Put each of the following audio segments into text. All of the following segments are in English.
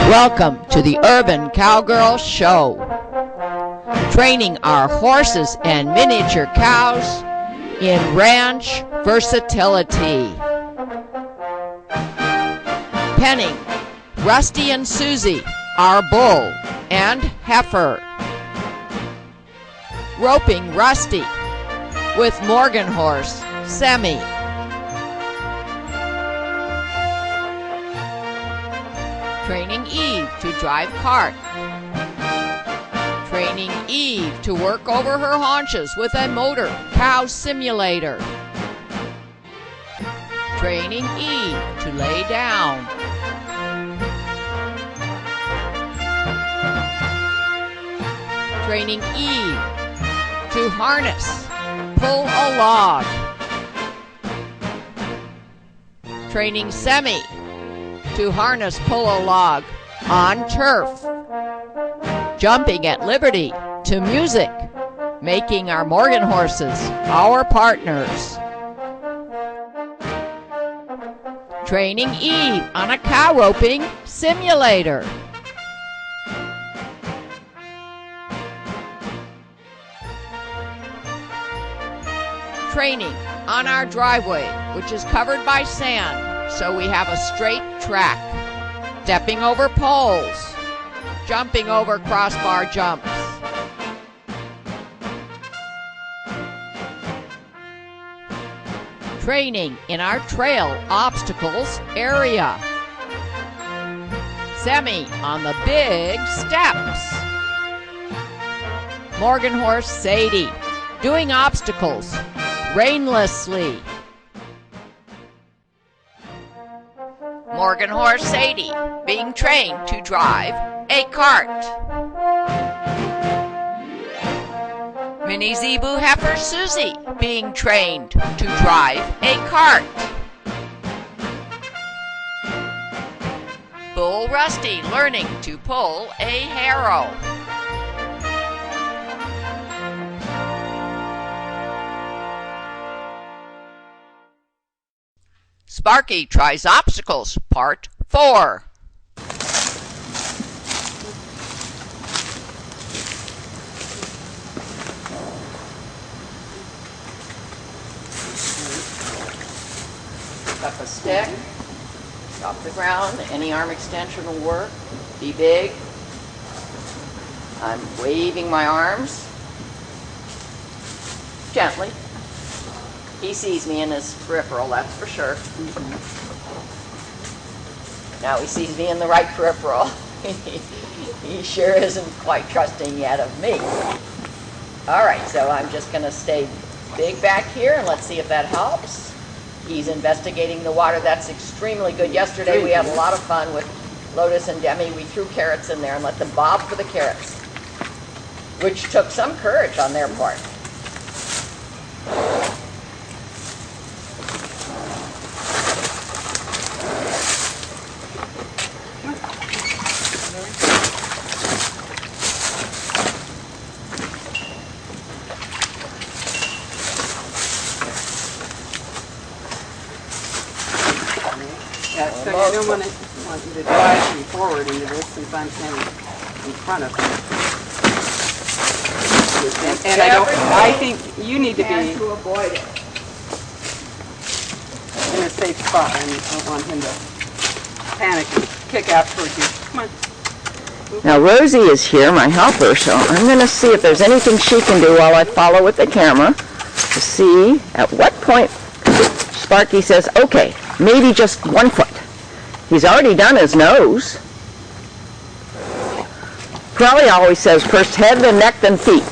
Welcome to the Urban Cowgirl Show, training our horses and miniature cows in ranch versatility. Penning Rusty and Susie, our bull and heifer. Roping Rusty with Morgan horse, Semi. Training Eve to drive cart. Training Eve to work over her haunches with a motor cow simulator. Training Eve to lay down. Training Eve to harness, pull a log. Training Semi to harness, pull a log on turf. Jumping at liberty to music, making our Morgan horses our partners. Training Eve on a cow roping simulator. Training on our driveway, which is covered by sand, so we have a straight track. Stepping over poles, jumping over crossbar jumps. Training in our trail obstacles area. Semi on the big steps. Morgan horse Sadie doing obstacles rainlessly. Morgan horse Sadie being trained to drive a cart. Mini Zebu heifer Susie being trained to drive a cart. Bull Rusty learning to pull a harrow. Sparky tries obstacles, part 4. Pick up a stick, off the ground, any arm extension will work, be big. I'm waving my arms gently. He sees me in his peripheral, that's for sure. Now he sees me in the right peripheral. He sure isn't quite trusting yet of me. All right, so I'm just going to stay big back here, and let's see if that helps. He's investigating the water. That's extremely good. Yesterday we had a lot of fun with Lotus and Demi. We threw carrots in there and let them bob for the carrots, which took some courage on their part. Yeah, so I don't want you to drive me forward into this since I'm standing in front of you. And I think you need to be to avoid it. in a safe spot. I don't want him to panic and kick out towards you. Come on. Now Rosie is here, my helper, so I'm going to see if there's anything she can do while I follow with the camera to see at what point Sparky says, okay, maybe just 1 foot. He's already done his nose. Crowley always says first head, then neck, then feet.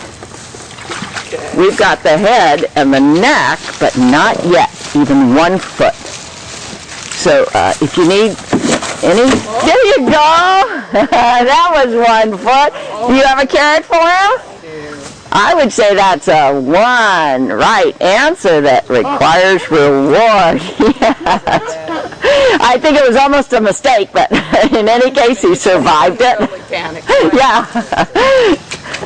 Okay. We've got the head and the neck, but not yet, even 1 foot. So if you need any, there you go. That was 1 foot. Do you have a carrot for him? I would say that's a 1 right answer that requires reward. Yes. I think it was almost a mistake, but in any case, he survived it. Yeah.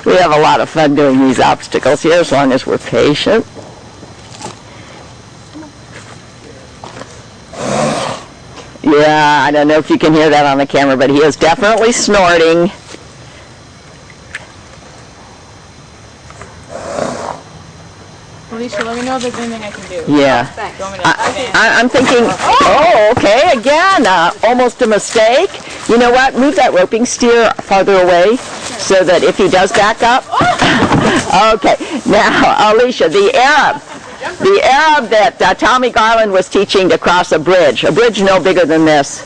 We have a lot of fun doing these obstacles here as long as we're patient. Yeah, I don't know if you can hear that on the camera, but he is definitely snorting. Alicia, let me know if there's anything I can do. Yeah. Thanks. You want me to stand? I'm thinking, oh, okay, again, almost a mistake. You know what? Move that roping steer farther away so that if he does back up. Okay, now, Alicia, the Arab that Tommy Garland was teaching to cross a bridge no bigger than this,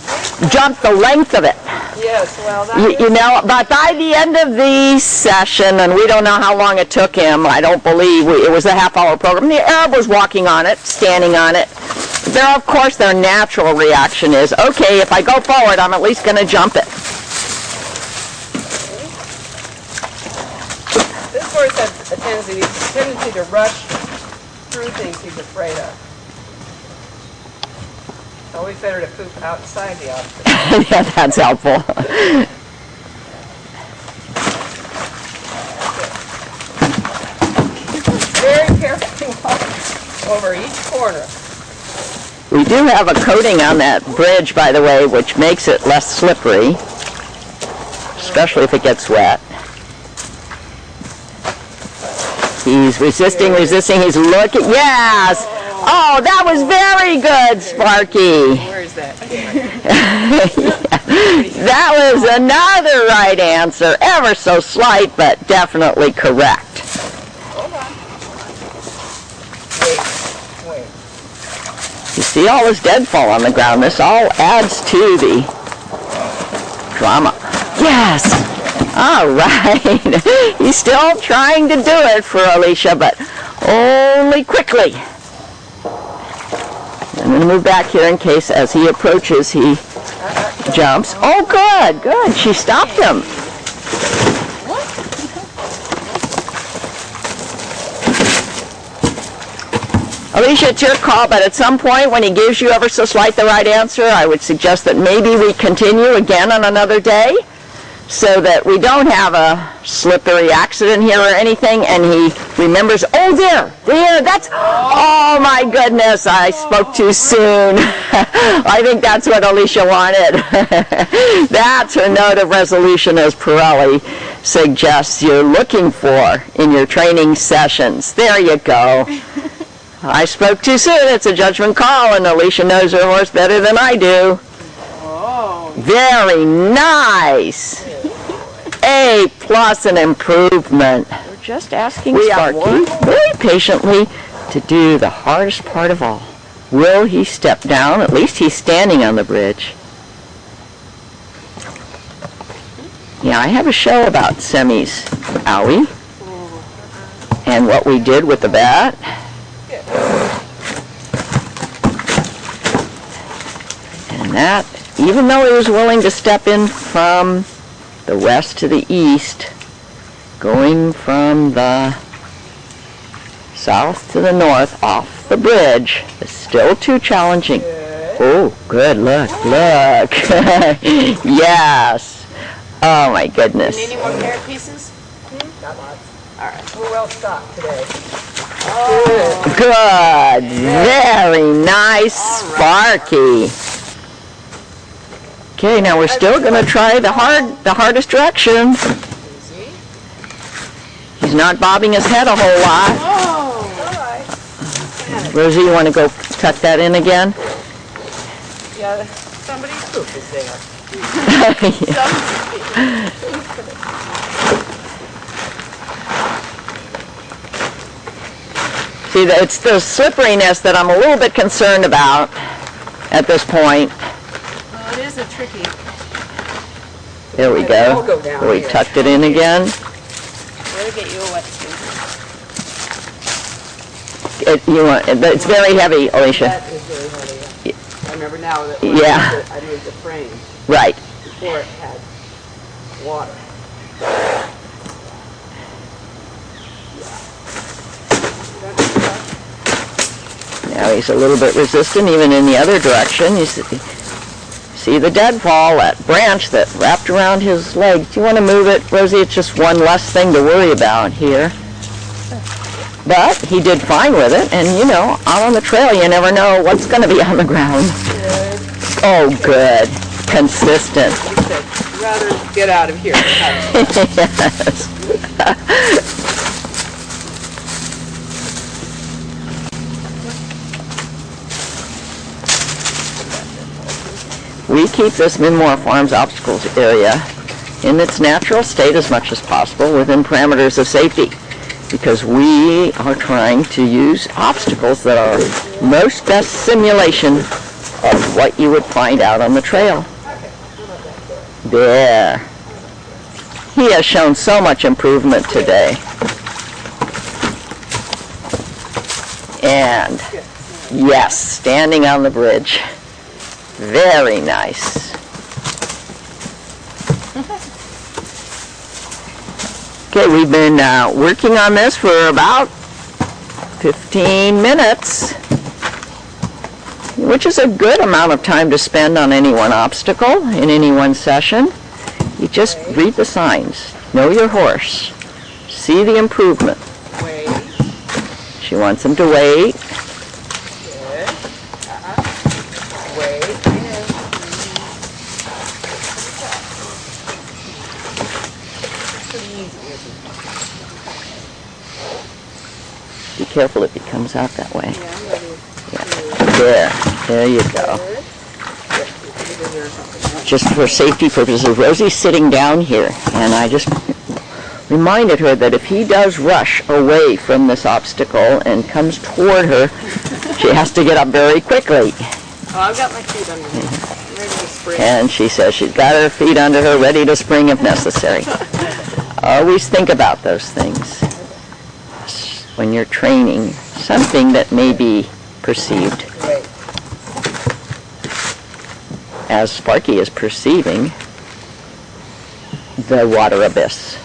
jumped the length of it. Yes, well, that You know, but by the end of the session, and we don't know how long it took him, I don't believe, it was a half-hour program, the Arab was walking on it, standing on it. Of course, their natural reaction is, okay, if I go forward, I'm at least going to jump it. this horse has a tendency to rush through things he's afraid of. It's always better to poop outside the obstacle. Yeah, that's helpful. Very carefully walk over each corner. We do have a coating on that bridge, by the way, which makes it less slippery, especially if it gets wet. He's resisting, he's looking, yes! Oh, that was very good, Sparky. Where is that? That was another right answer, ever so slight, but definitely correct. Hold on. Wait. You see all this deadfall on the ground. This all adds to the drama. Yes! All right. He's still trying to do it for Alicia, but only quickly. I'm going to move back here in case as he approaches he jumps. Oh, good, good. She stopped him. Alicia, it's your call, but at some point when he gives you ever so slight the right answer, I would suggest that maybe we continue again on another day so that we don't have a slippery accident here or anything, and he remembers, oh, there, that's, oh my goodness, I spoke too soon. I think that's what Alicia wanted. That's her note of resolution, as Pirelli suggests you're looking for in your training sessions. There you go. I spoke too soon. It's a judgment call, and Alicia knows her horse better than I do. Oh. Very nice. A plus an improvement. We're just asking Sparky very patiently to do the hardest part of all. Will he step down? At least he's standing on the bridge. Yeah, I have a show about semis, owie, and what we did with the bat. And that, even though he was willing to step in from the west to the east, going from the south to the north off the bridge, is still too challenging. Oh, good, look. Yes. Oh my goodness. Need any more carrot pieces? Got lots. All right. We're well stocked today. Good. Very nice, Sparky. Okay, now we're still going to try the hardest direction. Easy. He's not bobbing his head a whole lot. Oh. All right. Rosie, you want to go tuck that in again? Yeah, somebody's poop is there. See, it's the slipperiness that I'm a little bit concerned about at this point. Well, it is a tricky. There we We'll go. go down We here. tucked it in again. We'll get you a wetsuit. It's very heavy, Alicia. That is very heavy. I remember now that when Yeah. I moved the frame Right. before it had water. Now he's a little bit resistant even in the other direction. You see the deadfall, that branch that wrapped around his leg. Do you want to move it, Rosie? It's just one less thing to worry about here. But he did fine with it, and you know, out on the trail you never know what's going to be on the ground. Oh, good. Consistent. You said, rather get out of here. Yes. We keep this Minmore Farms obstacles area in its natural state as much as possible within parameters of safety, because we are trying to use obstacles that are most best simulation of what you would find out on the trail. There. He has shown so much improvement today. And yes, standing on the bridge. Very nice. Okay, we've been working on this for about 15 minutes, which is a good amount of time to spend on any one obstacle in any one session. You just read the signs, know your horse, see the improvement. Wait. She wants him to wait. Good. Wait. Pretty easy, isn't it? Be careful if he comes out that way. Yeah, I'm ready. There you go. Good. Just for safety purposes, Rosie's sitting down here, and I just reminded her that if he does rush away from this obstacle and comes toward her, she has to get up very quickly. Oh, I've got my feet under me. I'm ready to spring. And she says she's got her feet under her, ready to spring if necessary. Always think about those things when you're training something that may be perceived Wait. as Sparky is perceiving the water abyss.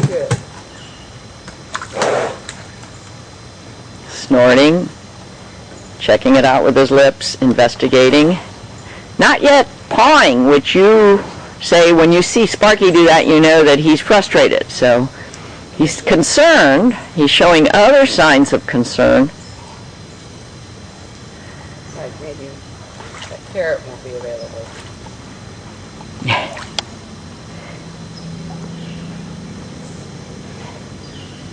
Good. Snorting, checking it out with his lips, investigating. Not yet pawing, which you say when you see Sparky do that, you know that he's frustrated. So he's concerned. He's showing other signs of concern. Like maybe that carrot won't be available.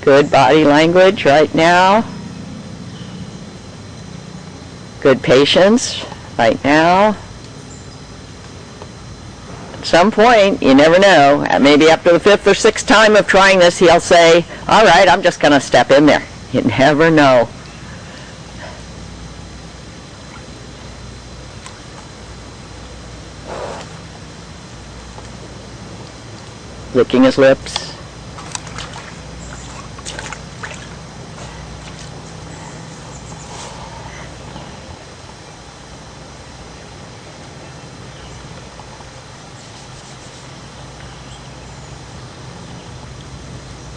Good body language right now. Good patience right now. At some point, you never know, maybe after the 5th or 6th time of trying this, he'll say, all right, I'm just going to step in there. You never know. Licking his lips.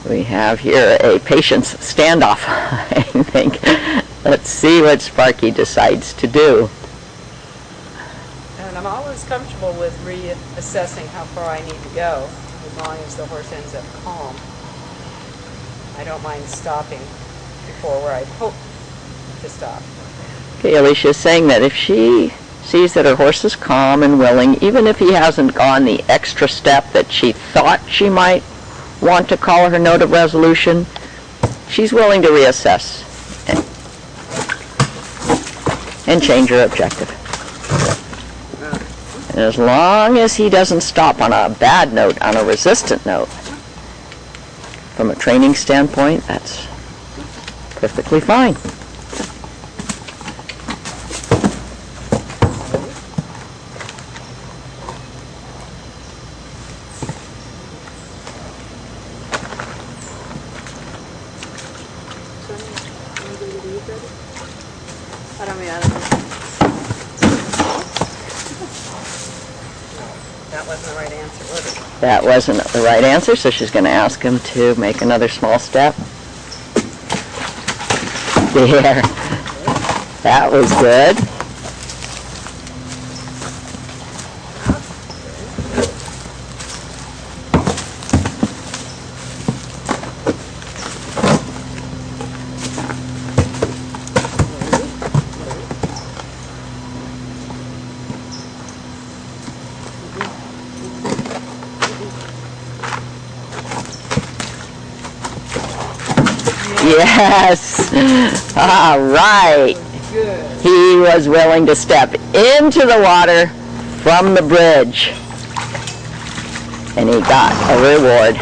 We have here a patience standoff, I think. Let's see what Sparky decides to do. And I'm always comfortable with reassessing how far I need to go, as long as the horse ends up calm. I don't mind stopping before where I'd hope to stop. Okay, Alicia's saying that if she sees that her horse is calm and willing, even if he hasn't gone the extra step that she thought she might want to call her note of resolution, she's willing to reassess and change her objective. And as long as he doesn't stop on a bad note, on a resistant note, from a training standpoint, that's perfectly fine. That wasn't the right answer, was it? That wasn't the right answer, so she's going to ask him to make another small step. There. That was good. Yes. All right. Good. He was willing to step into the water from the bridge. And he got a reward.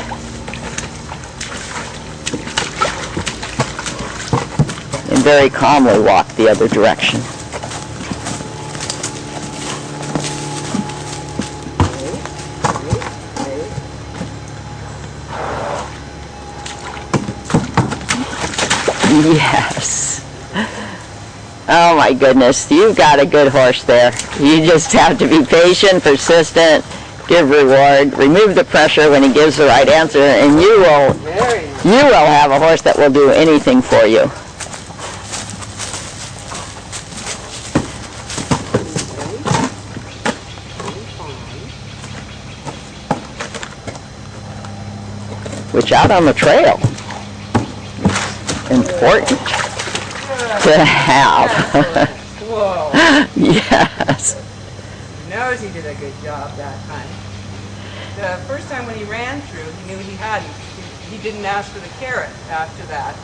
And very calmly walked the other direction. Yes. Oh my goodness, you've got a good horse there. You just have to be patient, persistent, give reward, remove the pressure when he gives the right answer, and you will have a horse that will do anything for you. Which out on the trail, important to have. Whoa. Yes. He knows he did a good job that time. The first time when he ran through, he knew he hadn't. He didn't ask for the carrot after that.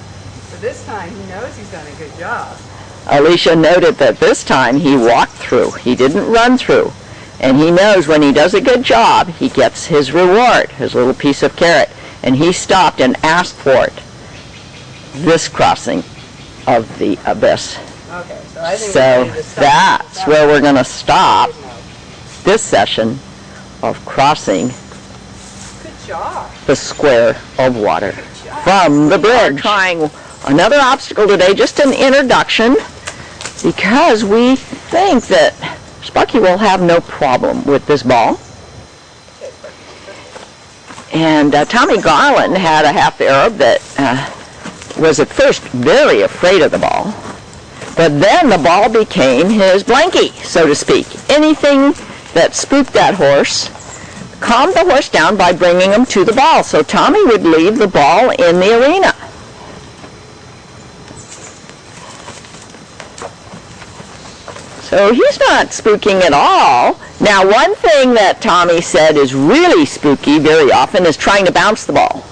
But this time, he knows he's done a good job. Alicia noted that this time he walked through. He didn't run through. And he knows when he does a good job, he gets his reward, his little piece of carrot. And he stopped and asked for it. This crossing of the abyss. Okay, so I think So we're ready to stop. that's where we're going to stop this session of crossing Good job. the square of water Good job. from the bridge. We're trying another obstacle today, just an introduction, because we think that Sparky will have no problem with this ball. And Tommy Garland had a half Arab that was at first very afraid of the ball, but then the ball became his blankie, so to speak. Anything that spooked that horse calmed the horse down by bringing him to the ball. So Tommy would leave the ball in the arena. So he's not spooking at all. Now, one thing that Tommy said is really spooky very often is trying to bounce the ball.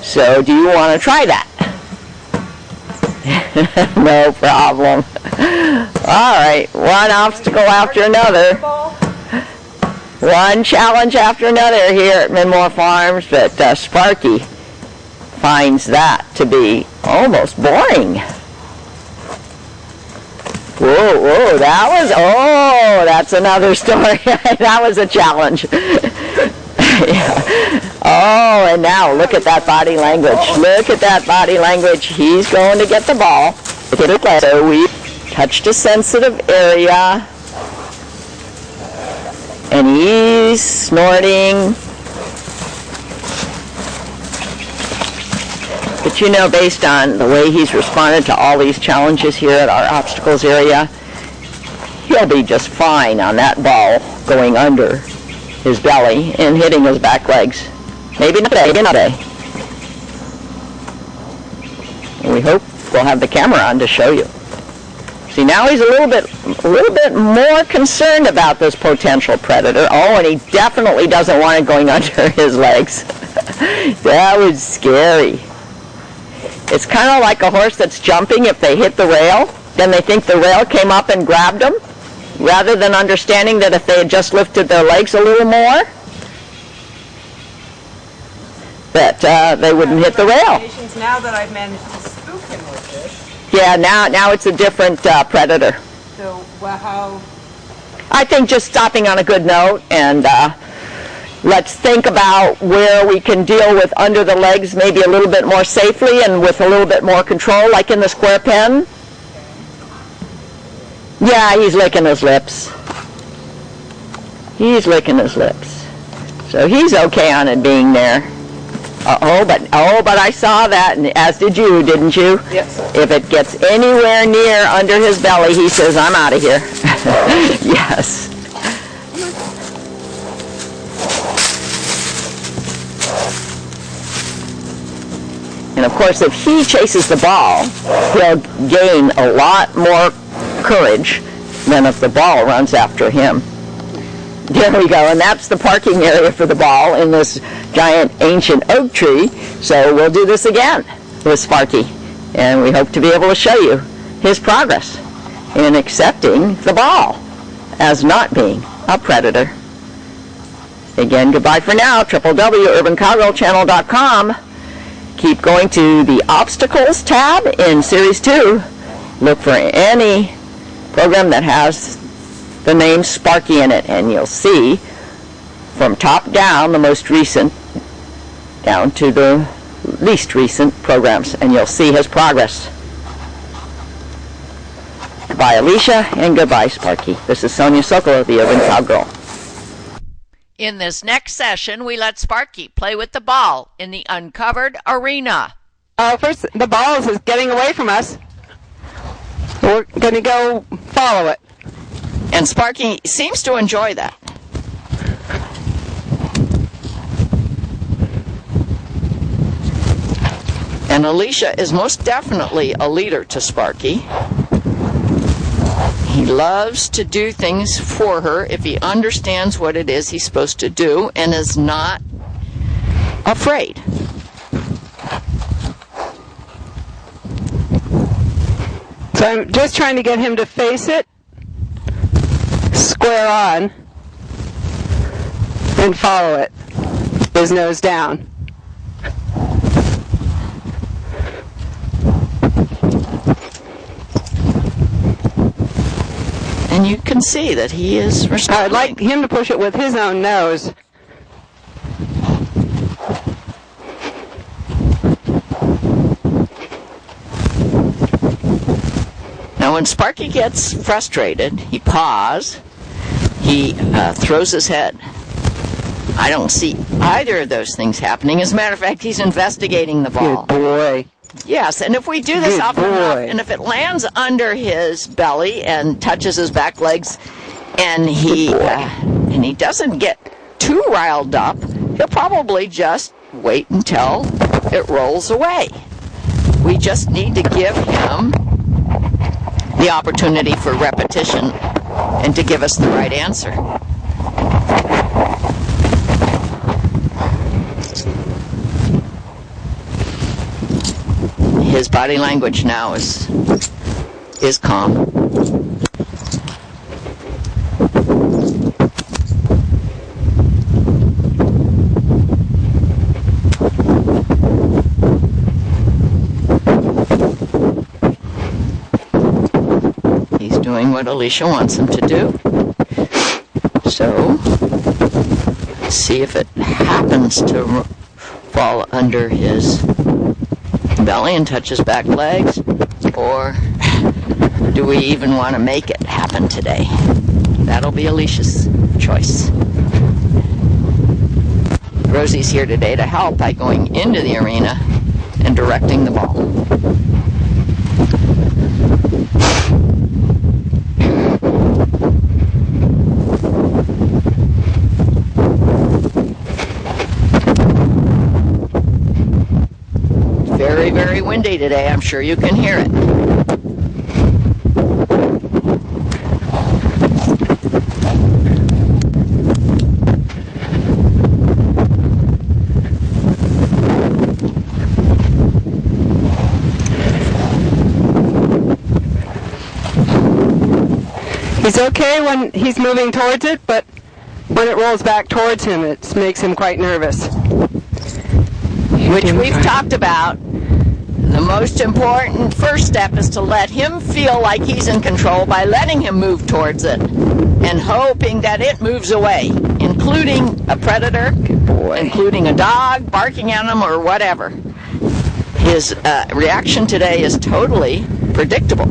So do you want to try that? No problem. All right, one obstacle after another. One challenge after another here at Minmore Farms, but Sparky finds that to be almost boring. Whoa, whoa, that's another story. That was a challenge. Yeah. Oh, and now look at that body language. Look at that body language. He's going to get the ball. So we touched a sensitive area, and he's snorting. But you know, based on the way he's responded to all these challenges here at our obstacles area, he'll be just fine on that ball going under his belly and hitting his back legs. Maybe not today, maybe not today. And we hope we'll have the camera on to show you. See, now he's a little bit more concerned about this potential predator. Oh, and he definitely doesn't want it going under his legs. That was scary. It's kind of like a horse that's jumping. If they hit the rail, then they think the rail came up and grabbed them, rather than understanding that if they had just lifted their legs a little more, that they wouldn't hit the rail. Now that I've managed to spook him with this. Yeah, now it's a different predator. So, well, how? I think just stopping on a good note, and let's think about where we can deal with under the legs maybe a little bit more safely and with a little bit more control, like in the square pen. Yeah, he's licking his lips. He's licking his lips. So he's okay on it being there. But I saw that, and as did you, didn't you? Yes. If it gets anywhere near under his belly, he says, I'm out of here. Yes. And of course, if he chases the ball, he'll gain a lot more courage than if the ball runs after him. There we go, and that's the parking area for the ball in this giant ancient oak tree. So we'll do this again with Sparky. And we hope to be able to show you his progress in accepting the ball as not being a predator. Again, goodbye for now. www.urbancowgirlchannel.com. Keep going to the Obstacles tab in Series 2. Look for any program that has the name Sparky in it, and you'll see from top down the most recent down to the least recent programs, and you'll see his progress. Goodbye, Alicia, and goodbye, Sparky. This is Sonia Sokol of the Urban Cowgirl. In this next session, we let Sparky play with the ball in the uncovered arena. First, the ball is getting away from us. We're going to go follow it. And Sparky seems to enjoy that. And Alicia is most definitely a leader to Sparky. He loves to do things for her if he understands what it is he's supposed to do and is not afraid. So I'm just trying to get him to face it, square on, and follow it, his nose down. And you can see that he is responding. I'd like him to push it with his own nose. Now when Sparky gets frustrated, he paws, he throws his head. I don't see either of those things happening. As a matter of fact, he's investigating the ball. Good boy. Yes, and if we do this Good often enough, boy. and if it lands under his belly and touches his back legs, and he doesn't get too riled up, he'll probably just wait until it rolls away. We just need to give him the opportunity for repetition and to give us the right answer. His body language now is calm. He's doing what Alicia wants him to do. So, let's see if it happens to fall under his belly and touch his back legs, or do we even want to make it happen today? That'll be Alicia's choice. Rosie's here today to help by going into the arena and directing the ball. Very, very windy today. I'm sure you can hear it. He's okay when he's moving towards it, but when it rolls back towards him, it makes him quite nervous. Which we've talked about. The most important first step is to let him feel like he's in control by letting him move towards it and hoping that it moves away, including a predator, including a dog, barking at him, or whatever. His reaction today is totally predictable.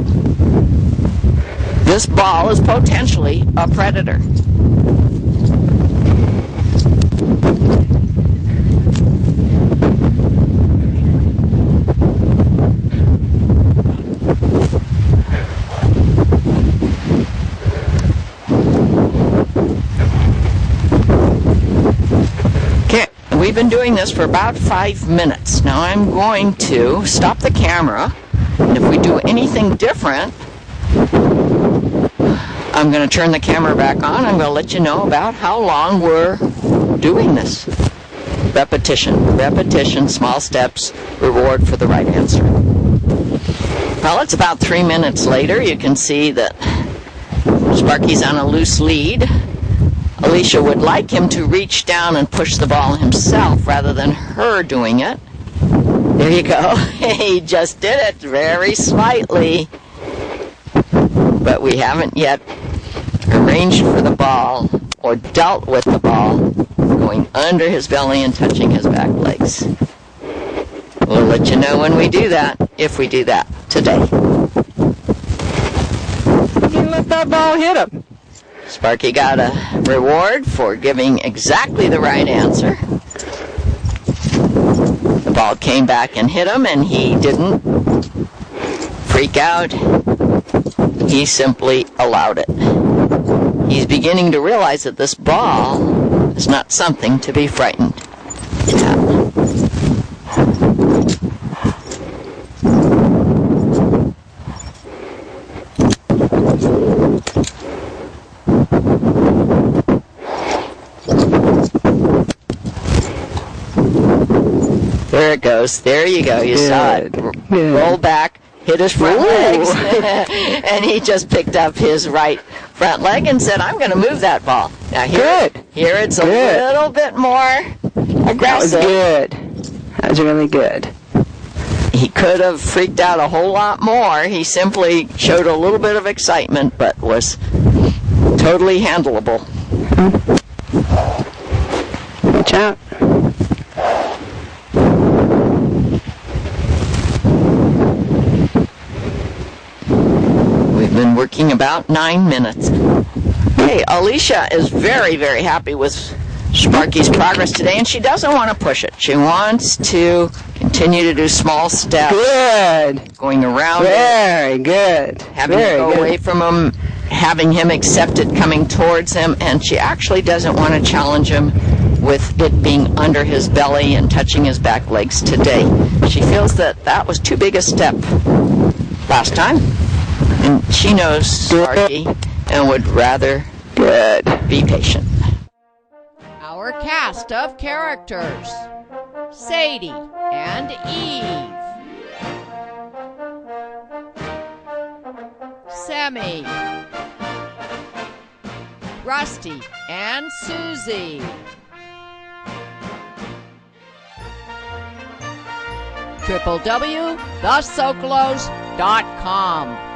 This ball is potentially a predator. We've been doing this for about 5 minutes. Now I'm going to stop the camera, and if we do anything different, I'm going to turn the camera back on. I'm going to let you know about how long we're doing this. Repetition, repetition, small steps, reward for the right answer. Well, it's about 3 minutes later. You can see that Sparky's on a loose lead. Alicia would like him to reach down and push the ball himself rather than her doing it. There you go. He just did it very slightly. But we haven't yet arranged for the ball or dealt with the ball going under his belly and touching his back legs. We'll let you know when we do that, if we do that today. You let that ball hit him. Sparky got a reward for giving exactly the right answer. The ball came back and hit him, and he didn't freak out. He simply allowed it. He's beginning to realize that this ball is not something to be frightened at. There it goes. There you go. You saw it. Roll back, hit his front legs, and he just picked up his right front leg and said, I'm going to move that ball. Now here it's a little bit more aggressive. That was good. That was really good. He could have freaked out a whole lot more. He simply showed a little bit of excitement, but was totally handleable. Watch out. We've been working about 9 minutes. Hey, Alicia is very, very happy with Sparky's progress today, and she doesn't want to push it. She wants to continue to do small steps. Good. Going around Very good. having Very to go good. away from him, having him accept it coming towards him, and she actually doesn't want to challenge him with it being under his belly and touching his back legs today. She feels that that was too big a step last time, and she knows Sparky and would rather be patient. Our cast of characters: Sadie and Eve, Sammy, Rusty and Susie, www.thesocolos.com.